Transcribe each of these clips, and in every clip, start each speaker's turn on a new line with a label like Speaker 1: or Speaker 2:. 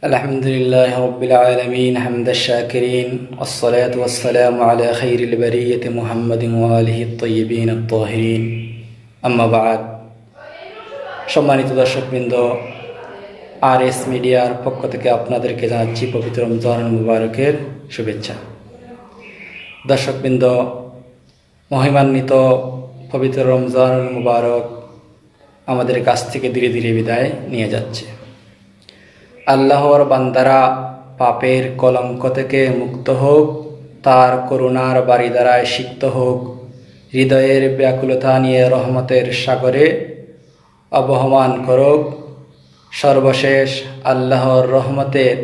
Speaker 1: الحمد لله رب العالمين حمد الشاكرين والصلاة والسلام على خير البرية محمد وآله الطيبين الطاهرين أما بعد সম্মানিত দর্শকবৃন্দ, আরএস মিডিয়ার পক্ষ থেকে আপনাদেরকে জানাচ্ছি পবিত্র রমজান মুবারকের শুভেচ্ছা। দর্শকবৃন্দ, মহিমান্বিত পবিত্র রমজান মুবারক আমাদের কাছ থেকে ধীরে ধীরে বিদায় নিয়ে যাচ্ছে। আল্লাহর বান্দারা পাপের কলঙ্ক থেকে মুক্ত হোক, তার করুণার বারিধারায় সিক্ত হোক, হৃদয়ের ব্যাকুলতা নিয়ে রহমতের সাগরে অবহমান করুক, সর্বশেষ আল্লাহর রহমতের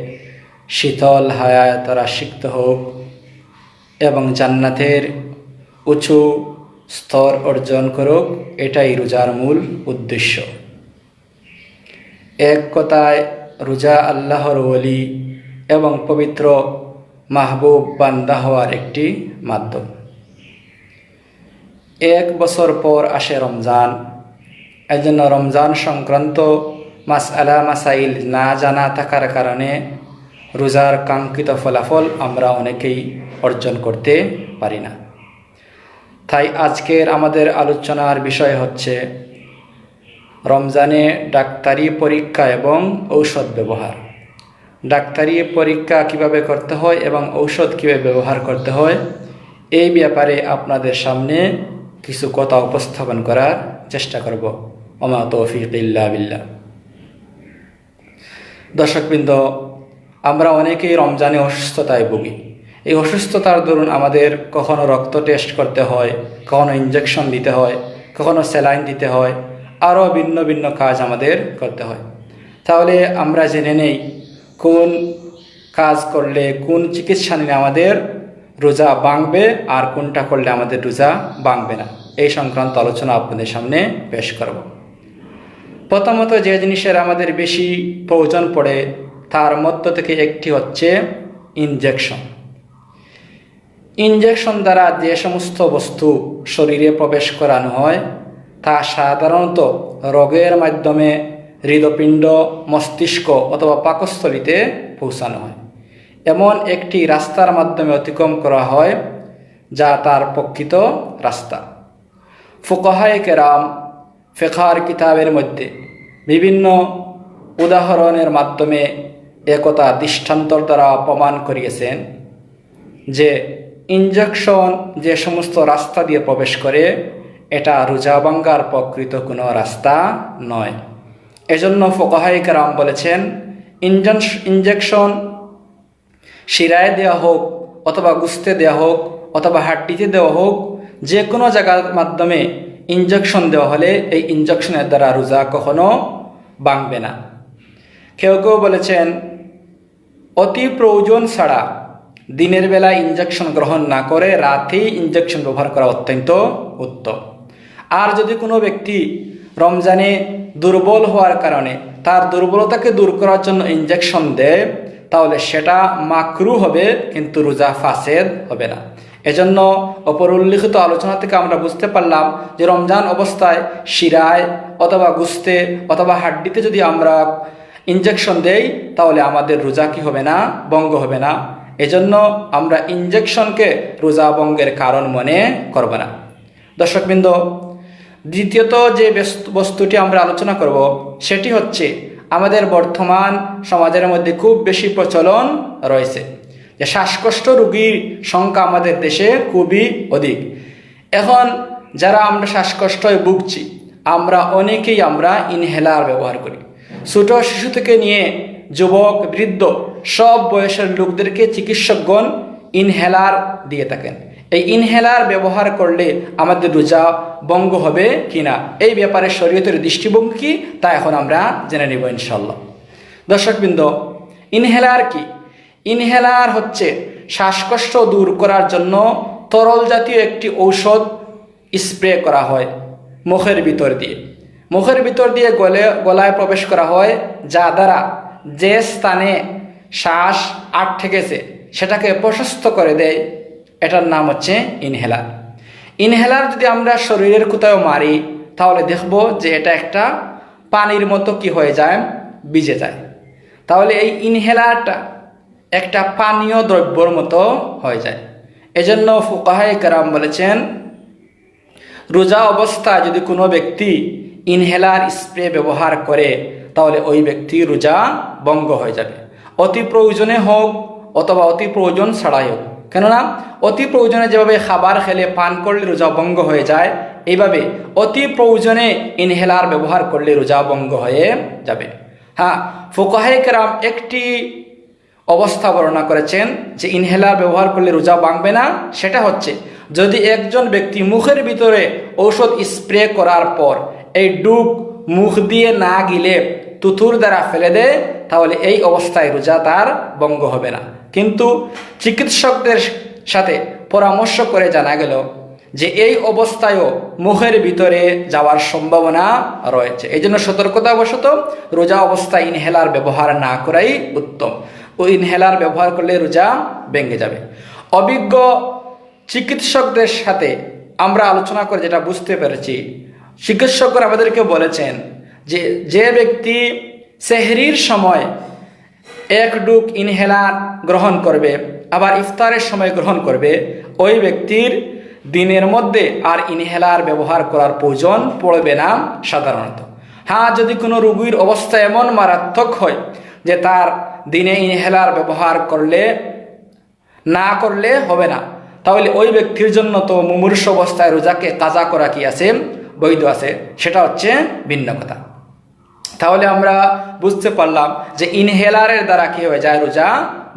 Speaker 1: শীতল হায়ায় তারা সিক্ত হোক এবং জান্নাতের উঁচু স্তর অর্জন করুক, এটাই রোজার মূল উদ্দেশ্য। এক কথায় রোজা আল্লাহর ওলি এবং পবিত্র মাহবুব বান্দা হওয়ার একটি মাধ্যম। এক বছর পর আসে রমজান। এজন্য রমজান সংক্রান্ত মাসআলা মাসাইল না জানা থাকার কারণে রোজার কাঙ্ক্ষিত ফলাফল আমরা অনেকেই অর্জন করতে পারি না। তাই আজকের আমাদের আলোচনার বিষয় হচ্ছে রমজানে ডাক্তারি পরীক্ষা এবং ঔষধ ব্যবহার। ডাক্তারি পরীক্ষা কিভাবে করতে হয় এবং ঔষধ কীভাবে ব্যবহার করতে হয়, এই ব্যাপারে আপনাদের সামনে কিছু কথা উপস্থাপন করার চেষ্টা করব। ওমা তৌফিক ইল্লা বিল্লাহ। দর্শকবৃন্দ, আমরা অনেকেই রমজানে অসুস্থতায় ভুগি। এই অসুস্থতার দরুন আমাদের কখনো রক্ত টেস্ট করতে হয়, কখনো ইঞ্জেকশন দিতে হয়, কখনো স্যালাইন দিতে হয়, আরও ভিন্ন ভিন্ন কাজ আমাদের করতে হয়। তাহলে আমরা জেনে নেই কোন কাজ করলে, কোন চিকিৎসা নিলে আমাদের রোজা ভাঙবে আর কোনটা করলে আমাদের রোজা ভাঙবে না, এই সংক্রান্ত আলোচনা আপনাদের সামনে পেশ করব। প্রথমত যে জিনিসের আমাদের বেশি প্রয়োজন পড়ে তার মধ্য থেকে একটি হচ্ছে ইনজেকশন। ইনজেকশন দ্বারা যে সমস্ত বস্তু শরীরে প্রবেশ করানো হয় তা সাধারণত রোগের মাধ্যমে হৃদপিণ্ড, মস্তিষ্ক অথবা পাকস্থলীতে পৌঁছানো হয়। এমন একটি রাস্তার মাধ্যমে অতিক্রম করা হয় যা তার প্রকৃত রাস্তা। ফুকাহায়ে কেরাম ফিকহের কিতাবের মধ্যে বিভিন্ন উদাহরণের মাধ্যমে একথা দৃষ্টান্তর দ্বারা প্রমাণ করিয়েছেন যে ইনজেকশন যে সমস্ত রাস্তা দিয়ে প্রবেশ করে এটা রোজা ভাঙ্গার প্রকৃত কোনো রাস্তা নয়। এজন্য ফুকাহায়ে কেরাম বলেছেন ইনজেকশন শিরায় দেওয়া হোক অথবা গুস্তে দেওয়া হোক অথবা হাড্ডিতে দেওয়া হোক, যে কোনো জায়গার মাধ্যমে ইনজেকশন দেওয়া হলে এই ইনজেকশনের দ্বারা রোজা কখনো ভাঙবে না। কেউ কেউ বলেছেন অতি প্রয়োজন ছাড়া দিনের বেলা ইনজেকশন গ্রহণ না করে রাতেই ইনজেকশন ব্যবহার করা অত্যন্ত উত্তম। আর যদি কোনো ব্যক্তি রমজানে দুর্বল হওয়ার কারণে তার দুর্বলতাকে দূর করার জন্য ইনজেকশন দেয়, তাহলে সেটা মাকরু হবে, কিন্তু রোজা ফাসেদ হবে না। এজন্য অপর উল্লিখিত আলোচনা থেকে আমরা বুঝতে পারলাম যে রমজান অবস্থায় শিরায় অথবা গুস্তে অথবা হাড্ডিতে যদি আমরা ইনজেকশন দেই তাহলে আমাদের রোজা কি হবে না, ভঙ্গ হবে না। এজন্য আমরা ইনজেকশনকে রোজা ভঙ্গের কারণ মনে করব না। দর্শকবৃন্দ, দ্বিতীয়ত যে বস্তুটি আমরা আলোচনা করব সেটি হচ্ছে আমাদের বর্তমান সমাজের মধ্যে খুব বেশি প্রচলন রয়েছে যে শ্বাসকষ্ট রোগীর সংখ্যা আমাদের দেশে খুবই অধিক। এখন যারা আমরা শ্বাসকষ্টে ভুগছি আমরা অনেকেই ইনহেলার ব্যবহার করি। ছোট শিশু থেকে নিয়ে যুবক, বৃদ্ধ সব বয়সের লোকদেরকে চিকিৎসকগণ ইনহেলার দিয়ে থাকেন। এই ইনহেলার ব্যবহার করলে আমাদের রোজা ভঙ্গ হবে কিনা, এই ব্যাপারে শরীয়তের দৃষ্টিভঙ্গি কি তা এখন আমরা জেনে নেব ইনশাল্লাহ। দর্শকবৃন্দ, ইনহেলার কি? ইনহেলার হচ্ছে শ্বাসকষ্ট দূর করার জন্য তরল জাতীয় একটি ঔষধ স্প্রে করা হয় মুখের ভিতর দিয়ে। মুখের ভিতর দিয়ে গলায় প্রবেশ করা হয়, যা দ্বারা যে স্থানে শ্বাস আটকে গেছে সেটাকে প্রশস্ত করে দেয়। এটার নাম হচ্ছে ইনহেলার। ইনহেলার যদি আমরা শরীরের কোথাও মারি তাহলে দেখব যে এটা একটা পানির মতো কি হয়ে যায়, ভিজে যায়। তাহলে এই ইনহেলারটা একটা পানীয় দ্রব্যর মতো হয়ে যায়। এজন্য ফুকাহায়ে কেরাম বলেছেন, রোজা অবস্থায় যদি কোনো ব্যক্তি ইনহেলার স্প্রে ব্যবহার করে তাহলে ওই ব্যক্তির রোজা ভঙ্গ হয়ে যাবে, অতি প্রয়োজনে হোক অথবা অতি প্রয়োজন ছাড়াই হোক। কেননা অতি প্রয়োজনে যেভাবে খাবার খেলে পান করলে রোজা ভঙ্গ হয়ে যায়, এইভাবে অতি প্রয়োজনে ইনহেলার ব্যবহার করলে রোজা ভঙ্গ হয়ে যাবে। হ্যাঁ, ফুকাহায়ে কেরাম একটি অবস্থা বর্ণনা করেছেন যে ইনহেলার ব্যবহার করলে রোজা ভাঙবে না। সেটা হচ্ছে যদি একজন ব্যক্তি মুখের ভিতরে ঔষধ স্প্রে করার পর এই ডুব মুখ দিয়ে না গিলে তুতুর দ্বারা ফেলে দেয়, তাহলে এই অবস্থায় রোজা তার ভঙ্গ হবে না। কিন্তু চিকিৎসকদের সাথে পরামর্শ করে জানা গেল যে এই অবস্থায়ও মুখের ভিতরে যাওয়ার সম্ভাবনা রয়েছে। এই জন্য সতর্কতাবশত রোজা অবস্থায় ইনহেলার ব্যবহার না করাই উত্তম। ওই ইনহেলার ব্যবহার করলে রোজা ভেঙে যাবে। অভিজ্ঞ চিকিৎসকদের সাথে আমরা আলোচনা করে যেটা বুঝতে পেরেছি, চিকিৎসকরা আমাদেরকে বলেছেন যে যে ব্যক্তি সেহরির সময় এক ডুব ইনহেলার গ্রহণ করবে আবার ইফতারের সময় গ্রহণ করবে, ওই ব্যক্তির দিনের মধ্যে আর ইনহেলার ব্যবহার করার প্রয়োজন পড়বে না সাধারণত। হ্যাঁ, যদি কোনো রোগীর অবস্থা এমন মারাত্মক হয় যে তার দিনে ইনহেলার ব্যবহার না করলে হবে না, তাহলে ওই ব্যক্তির জন্য তো মুমূর্ষু অবস্থায় রোজাকে কাজা করা কি আছে, বৈধ আছে, সেটা হচ্ছে ভিন্ন কথা। তাহলে আমরা বুঝতে পারলাম যে ইনহেলারের দ্বারা কি হয়ে যায়, রোজা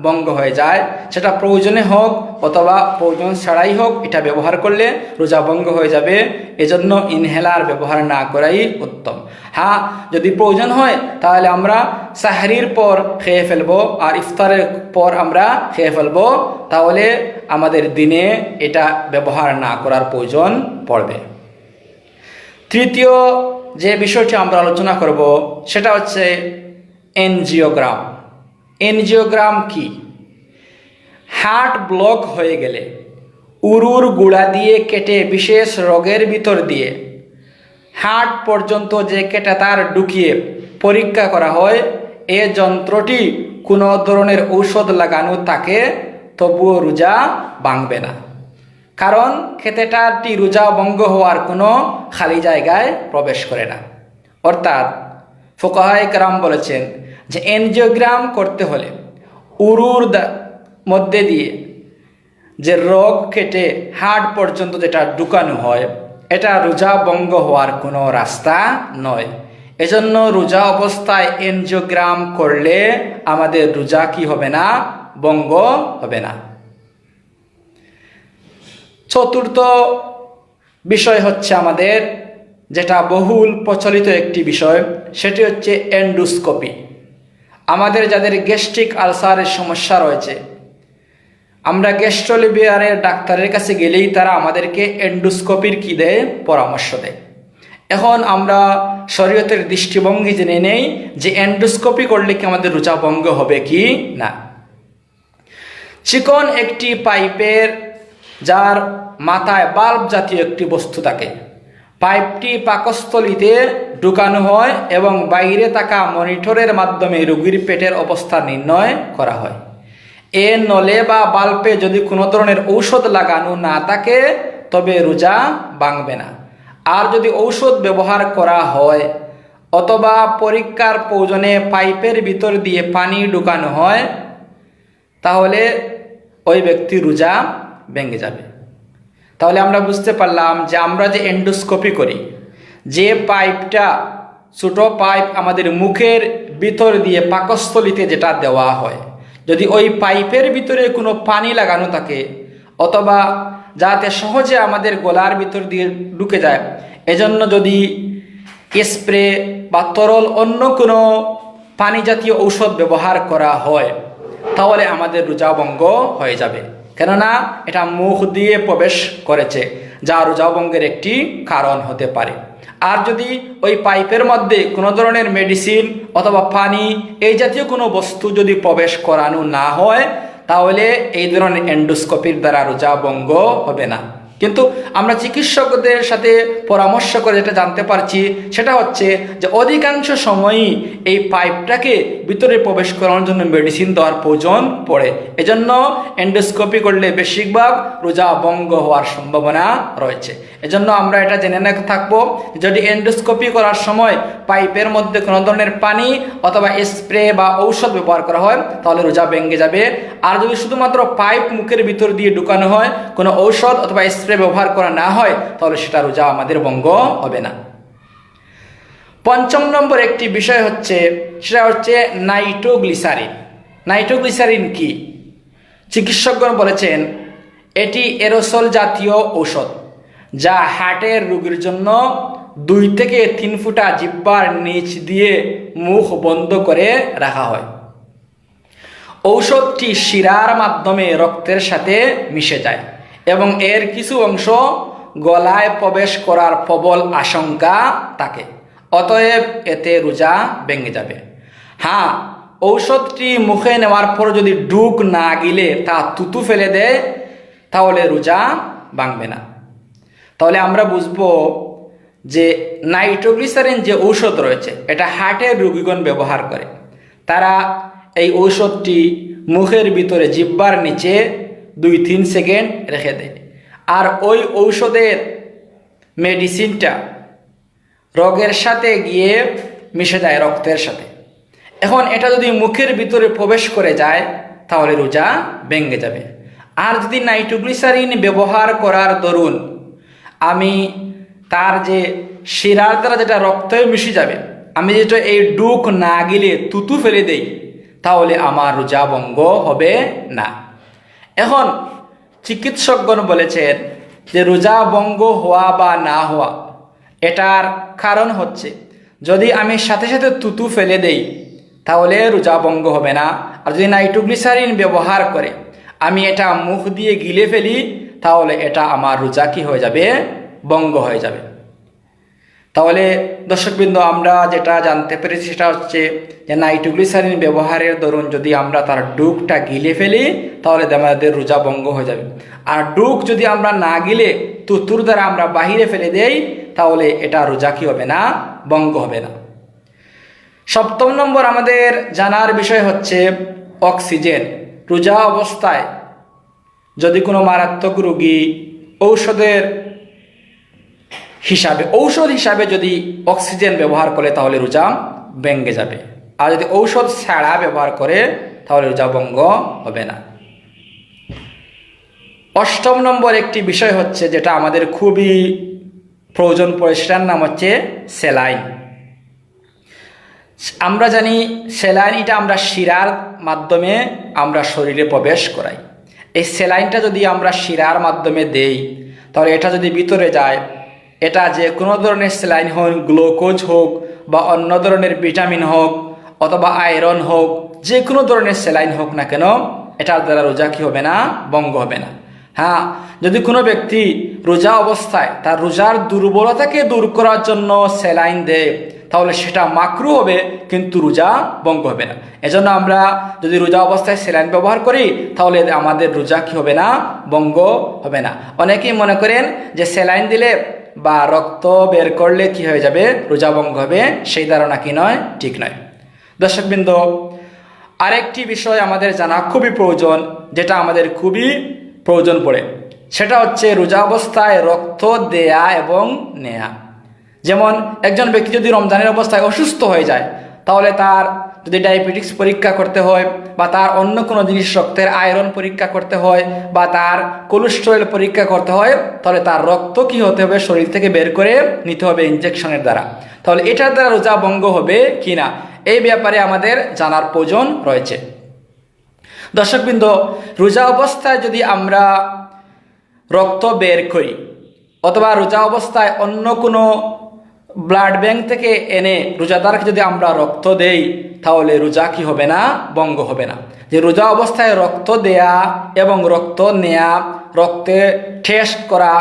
Speaker 1: ভঙ্গ হয়ে যায়। সেটা প্রয়োজনে হোক অথবা প্রয়োজন ছাড়াই হোক, এটা ব্যবহার করলে রোজা ভঙ্গ হয়ে যাবে। এজন্য ইনহেলার ব্যবহার না করাই উত্তম। হ্যাঁ, যদি প্রয়োজন হয় তাহলে আমরা সাহরির পর খেয়ে ফেলবো আর ইফতারের পর আমরা খেয়ে ফেলবো, তাহলে আমাদের দিনে এটা ব্যবহার না করার প্রয়োজন পড়বে। তৃতীয় যে বিষয়টি আমরা আলোচনা করব সেটা হচ্ছে এনজিওগ্রাম। এনজিওগ্রাম কি? হার্ট ব্লক হয়ে গেলে উরুর গুড়া দিয়ে কেটে বিশেষ রোগের ভিতর দিয়ে হার্ট পর্যন্ত যে কেটাতার ঢুকিয়ে পরীক্ষা করা হয়, এ যন্ত্রটি কোনো ধরনের ঔষধ লাগানো থাকে তবুও রোজা ভাঙবে না, কারণ ক্যাথেটারটি রোজা ভঙ্গ হওয়ার কোনো খালি জায়গায় প্রবেশ করে না। অর্থাৎ ফুকাহায়ে কেরাম বলেছেন যে এনজিওগ্রাম করতে হলে উরুর মধ্যে দিয়ে যে রোগ কেটে হার্ট পর্যন্ত যেটা ঢুকানো হয়, এটা রোজা ভঙ্গ হওয়ার কোনো রাস্তা নয়। এজন্য রোজা অবস্থায় এনজিওগ্রাম করলে আমাদের রোজা কি হবে না, ভঙ্গ হবে না। চতুর্থ বিষয় হচ্ছে আমাদের যেটা বহুল প্রচলিত একটি বিষয়, সেটি হচ্ছে এন্ডোস্কোপি। আমাদের যাদের গ্যাস্ট্রিক আলসারের সমস্যা রয়েছে, আমরা গ্যাস্ট্রোলিভারের ডাক্তারের কাছে গেলেই তারা আমাদেরকে এন্ডোস্কোপির কি দেয়, পরামর্শ দেয়। এখন আমরা শরীয়তের দৃষ্টিভঙ্গি জেনে নেই যে এন্ডোস্কোপি করলে কি আমাদের রোজা ভঙ্গ হবে কি না। চিকন একটি পাইপের যার মাথায় বাল্ব জাতীয় একটি বস্তু থাকে, পাইপটি পাকস্থলীতে ঢুকানো হয় এবং বাইরে থাকা মনিটরের মাধ্যমে রোগীর পেটের অবস্থা নির্ণয় করা হয়। এ নলে বা বাল্বে যদি কোনো ধরনের ঔষধ লাগানো না থাকে তবে রোজা ভাঙবে না। আর যদি ঔষধ ব্যবহার করা হয় অথবা পরীক্ষার প্রয়োজনে পাইপের ভিতর দিয়ে পানি ঢুকানো হয়, তাহলে ওই ব্যক্তি রোজা ভেঙে যাবে। তাহলে আমরা বুঝতে পারলাম যে আমরা যে এন্ডোস্কোপি করি, যে পাইপটা ছোটো পাইপ আমাদের মুখের ভিতর দিয়ে পাকস্থলীতে যেটা দেওয়া হয়, যদি ওই পাইপের ভিতরে কোনো পানি লাগানো থাকে অথবা যাতে সহজে আমাদের গলার ভিতর দিয়ে ঢুকে যায়, এজন্য যদি স্প্রে বা তরল অন্য কোনো পানি জাতীয় ঔষধ ব্যবহার করা হয়, তাহলে আমাদের রোজা ভঙ্গ হয়ে যাবে। কেননা এটা মুখ দিয়ে প্রবেশ করেছে, যা রোজা ভঙ্গের একটি কারণ হতে পারে। আর যদি ওই পাইপের মধ্যে কোনো ধরনের মেডিসিন অথবা পানি এই জাতীয় কোনো বস্তু যদি প্রবেশ করানো না হয়, তাহলে এই ধরনের এন্ডোস্কোপির দ্বারা রোজা ভঙ্গ হবে না। কিন্তু আমরা চিকিৎসকদের সাথে পরামর্শ করে যেটা জানতে পারছি সেটা হচ্ছে যে অধিকাংশ সময়ই এই পাইপটাকে ভিতরে প্রবেশ করানোর জন্য মেডিসিন দেওয়ার প্রয়োজন পড়ে। এজন্য এন্ডোস্কোপি করলে বেশিরভাগ রোজা ভঙ্গ হওয়ার সম্ভাবনা রয়েছে। এজন্য আমরা এটা জেনে থাকবো, যদি এন্ডোস্কোপি করার সময় পাইপের মধ্যে কোনো ধরনের পানি অথবা স্প্রে বা ঔষধ ব্যবহার করা হয় তাহলে রোজা ভেঙে যাবে। আর যদি শুধুমাত্র পাইপ মুখের ভিতর দিয়ে ঢুকানো হয়, কোনো ঔষধ অথবা স্প্রে ব্যবহার করা না হয়, তাহলে সেটা রোজা আমাদের ভঙ্গ হবে না। 5 নম্বর একটি বিষয় হচ্ছে, সেটা হচ্ছে নাইট্রোগ্লিসারিন। নাইট্রোগ্লিসারিন কি? চিকিৎসকগণ বলেছেন এটি এরোসল জাতীয় ঔষধ, যা হার্টের রোগীর জন্য 2 থেকে 3 ফুটা জিহ্বার নিচ দিয়ে মুখ বন্ধ করে রাখা হয়। ঔষধটি শিরার মাধ্যমে রক্তের সাথে মিশে যায় এবং এর কিছু অংশ গলায় প্রবেশ করার প্রবল আশঙ্কা থাকে। অতএব এতে রোজা ভেঙে যাবে। হ্যাঁ, ঔষধটি মুখে নেওয়ার পর যদি ডুক না গিলে তা তুতু ফেলে দেয় তাহলে রোজা ভাঙবে না। তাহলে আমরা বুঝবো যে নাইট্রোগ্লিসারিন যে ঔষধ রয়েছে এটা হার্টের রোগীগণ ব্যবহার করে। তারা এই ঔষধটি মুখের ভিতরে জিহ্বার নিচে 2-3 সেকেন্ড রেখে দেয়, আর ওই ঔষধের মেডিসিনটা রোগের সাথে গিয়ে মিশে যায় রক্তের সাথে। এখন এটা যদি মুখের ভিতরে প্রবেশ করে যায় তাহলে রোজা ভেঙে যাবে। আর যদি নাইট্রোগ্লিসারিন ব্যবহার করার দরুন আমি তার যে শিরার দ্বারা যেটা রক্তে মিশে যাবে, আমি যেটা এই ডুক না গিলে তুতু ফেলে দেই তাহলে আমার রোজা ভঙ্গ হবে না। এখন চিকিৎসকগণ বলেছেন যে রোজা ভঙ্গ হওয়া বা না হওয়া এটার কারণ হচ্ছে, যদি আমি সাথে সাথে তুতু ফেলে দেই তাহলে রোজা ভঙ্গ হবে না, আর যদি নাইট্রোগ্লিসারিন ব্যবহার করে আমি এটা মুখ দিয়ে গিলে ফেলি তাহলে এটা আমার রোজা কি হয়ে যাবে? ভঙ্গ হয়ে যাবে। তাহলে দর্শকবৃন্দ, আমরা যেটা জানতে পেরেছি সেটা হচ্ছে যে নাইট্রোগ্লিসারিন ব্যবহারের দরুন যদি আমরা তার ডুকটা গিলে ফেলি তাহলে আমাদের রোজা ভঙ্গ হয়ে যাবে। আর ডুক যদি আমরা না গিলে তুতুর দ্বারা আমরা বাহিরে ফেলে দেই তাহলে এটা রোজা কি হবে না? ভঙ্গ হবে না। 7 নম্বর আমাদের জানার বিষয় হচ্ছে অক্সিজেন। রোজা অবস্থায় যদি কোনো মারাত্মক রোগী ঔষধ হিসাবে যদি অক্সিজেন ব্যবহার করে তাহলে রোজা ভেঙে যাবে, আর যদি ঔষধ ছাড়া ব্যবহার করে তাহলে রোজা ভঙ্গ হবে না। 8 নম্বর একটি বিষয় হচ্ছে যেটা আমাদের খুবই প্রয়োজন পড়ে, সেটার নাম হচ্ছে স্যালাইন। আমরা জানি স্যালাইন এটা আমরা শিরার মাধ্যমে আমরা শরীরে প্রবেশ করাই। এই স্যালাইনটা যদি আমরা শিরার মাধ্যমে দেই তাহলে এটা যদি ভিতরে যায়, এটা যে কোনো ধরনের স্যালাইন হোক, গ্লুকোজ হোক বা অন্য ধরনের ভিটামিন হোক অথবা আয়রন হোক, যে কোনো ধরনের স্যালাইন হোক না কেন, এটার দ্বারা রোজা কি হবে না? ভঙ্গ হবে না। হ্যাঁ, যদি কোনো ব্যক্তি রোজা অবস্থায় তার রোজার দুর্বলতাকে দূর করার জন্য স্যালাইন দেয় তাহলে সেটা মাকরু হবে, কিন্তু রোজা ভঙ্গ হবে না। এজন্য আমরা যদি রোজা অবস্থায় স্যালাইন ব্যবহার করি তাহলে আমাদের রোজা কি হবে না? ভঙ্গ হবে না। অনেকেই মনে করেন যে স্যালাইন দিলে বা রক্ত বের করলে কি হয়ে যাবে? রোজা ভঙ্গ হবে। সেই ধারণা কি নয়, ঠিক নয়। দর্শকবৃন্দ, আরেকটি বিষয় আমাদের জানা খুবই প্রয়োজন, যেটা আমাদের খুবই প্রয়োজন পড়ে, সেটা হচ্ছে রোজা অবস্থায় রক্ত দেয়া এবং নেয়া। যেমন একজন ব্যক্তি যদি রমজানের অবস্থায় অসুস্থ হয়ে যায় তাহলে তার যদি ডায়াবেটিক্স পরীক্ষা করতে হয় বা তার অন্য কোনো জিনিস রক্তের আয়রন পরীক্ষা করতে হয় বা তার কোলেস্টেরল পরীক্ষা করতে হয় তাহলে তার রক্ত কি হতে হবে? শরীর থেকে বের করে নিতে হবে ইনজেকশনের দ্বারা। তাহলে এটার দ্বারা রোজা ভঙ্গ হবে কি না এই ব্যাপারে আমাদের জানার প্রয়োজন রয়েছে। দর্শকবৃন্দ, রোজা অবস্থায় যদি আমরা রক্ত বের করি অথবা রোজা অবস্থায় অন্য কোনো ব্লাড ব্যাংক থেকে এনে রোজাদারকে যদি আমরা রক্ত দেই তাহলে রোজা কি হবে না? ভঙ্গ হবে না। যে রোজা অবস্থায় রক্ত দেয়া এবং রক্ত নেয়া, রক্তে টেস্ট করা,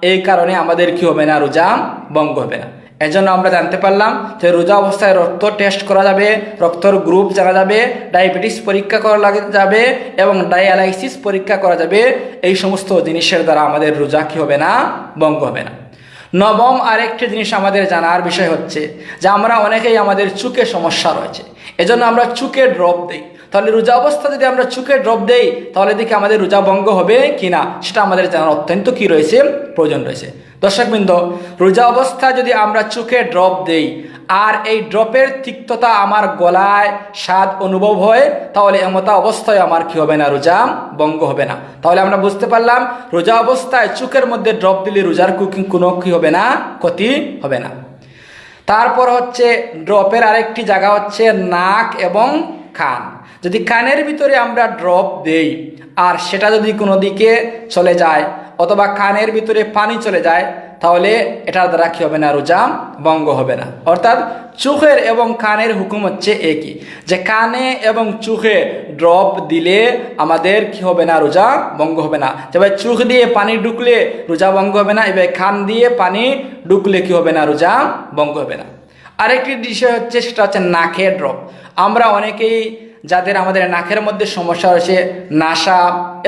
Speaker 1: এই কারণে আমাদের কি হবে না? রোজা ভঙ্গ হবে না। এজন্য আমরা জানতে পারলাম যে রোজা অবস্থায় রক্ত টেস্ট করা যাবে, রক্তর গ্রুপ জানা যাবে, ডায়াবেটিস পরীক্ষা করা যাবে এবং ডায়ালাইসিস পরীক্ষা করা যাবে। এই সমস্ত জিনিসের দ্বারা আমাদের রোজা কি হবে না, ভঙ্গ হবে না। নবম আরেকটি জিনিস আমাদের জানার বিষয় হচ্ছে যে আমরা অনেকেই আমাদের চোখে সমস্যা রয়েছে, এজন্য আমরা চোখে ড্রপ দিই। তাহলে রোজা অবস্থা যদি আমরা চোখে ড্রপ দেই তাহলে দেখি আমাদের রোজা ভঙ্গ হবে কিনা, সেটা আমাদের জানার অত্যন্ত কি রয়েছে, প্রয়োজন রয়েছে। দর্শকবৃন্দ, রোজা অবস্থা যদি আমরা চোখে ড্রপ দেই আর এই ড্রপের তিক্ততা আমার গলায় স্বাদ অনুভব হয়, তাহলে এমতা অবস্থায় আমার কি হবে না, রোজা ভঙ্গ হবে না। তাহলে আমরা বুঝতে পারলাম রোজা অবস্থায় চোখের মধ্যে ড্রপ দিলে রোজার কোনো কি হবে না, ক্ষতি হবে না। তারপর হচ্ছে ড্রপের আরেকটি জায়গা হচ্ছে নাক এবং কান। যদি কানের ভিতরে আমরা ড্রপ দেই আর সেটা যদি কোনো দিকে চলে যায় অথবা কানের ভিতরে পানি চলে যায়, তাহলে এটার দ্বারা কি হবে না, রোজা ভঙ্গ হবে না। অর্থাৎ চোখের এবং কানের হুকুম হচ্ছে একই, যে কানে এবং চোখে ড্রপ দিলে আমাদের কি হবে না, রোজা ভঙ্গ হবে না। যেভাবে চোখ দিয়ে পানি ঢুকলে রোজা ভঙ্গ হবে না, এবার কান দিয়ে পানি ঢুকলে কি হবে না, রোজা ভঙ্গ হবে না। আরেকটি বিষয় হচ্ছে সেটা হচ্ছে নাকের ড্রপ। আমরা অনেকেই যাদের আমাদের নাকের মধ্যে সমস্যা রয়েছে, নাসা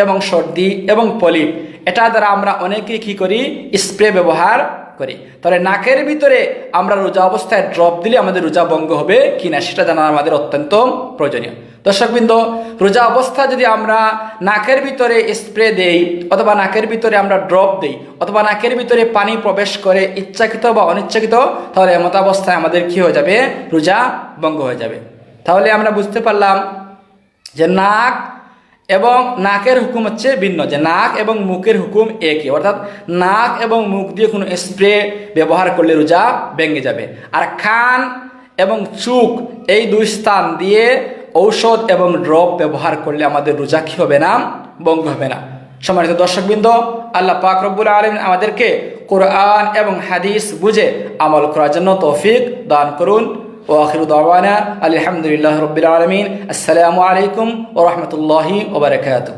Speaker 1: এবং সর্দি এবং পলিপ, এটা দ্বারা আমরা অনেকেই কী করি, স্প্রে ব্যবহার করি। তাহলে নাকের ভিতরে আমরা রোজা অবস্থায় ড্রপ দিলে আমাদের রোজা ভঙ্গ হবে কিনা সেটা জানা আমাদের অত্যন্ত প্রয়োজনীয়। দর্শকবৃন্দ, রোজা অবস্থা যদি আমরা নাকের ভিতরে স্প্রে দেই অথবা নাকের ভিতরে আমরা ড্রপ দেই অথবা নাকের ভিতরে পানি প্রবেশ করে ইচ্ছাকৃত বা অনিচ্ছাকৃত, তাহলে এমত অবস্থায় আমাদের কি হয়ে যাবে, রোজা ভঙ্গ হয়ে যাবে। তাহলে আমরা বুঝতে পারলাম যে নাক এবং নাকের হুকুম হচ্ছে ভিন্ন, যে নাক এবং মুখের হুকুম একই। অর্থাৎ নাক এবং মুখ দিয়ে কোনো স্প্রে ব্যবহার করলে রোজা ভেঙে যাবে। আর কান এবং চোখ এই দুই স্থান দিয়ে ঔষধ এবং ড্রপ ব্যবহার করলে আমাদের রোজা কি হবে না, ভঙ্গ হবে না। সম্মানিত দর্শকবৃন্দ, আল্লাহ পাক রব্বুল আলামিন আমাদেরকে কোরআন এবং হাদিস বুঝে আমল করার জন্য তৌফিক দান করুন। وآخر دعوانا الحمد لله رب العالمين. السلام عليكم ورحمة الله وبركاته.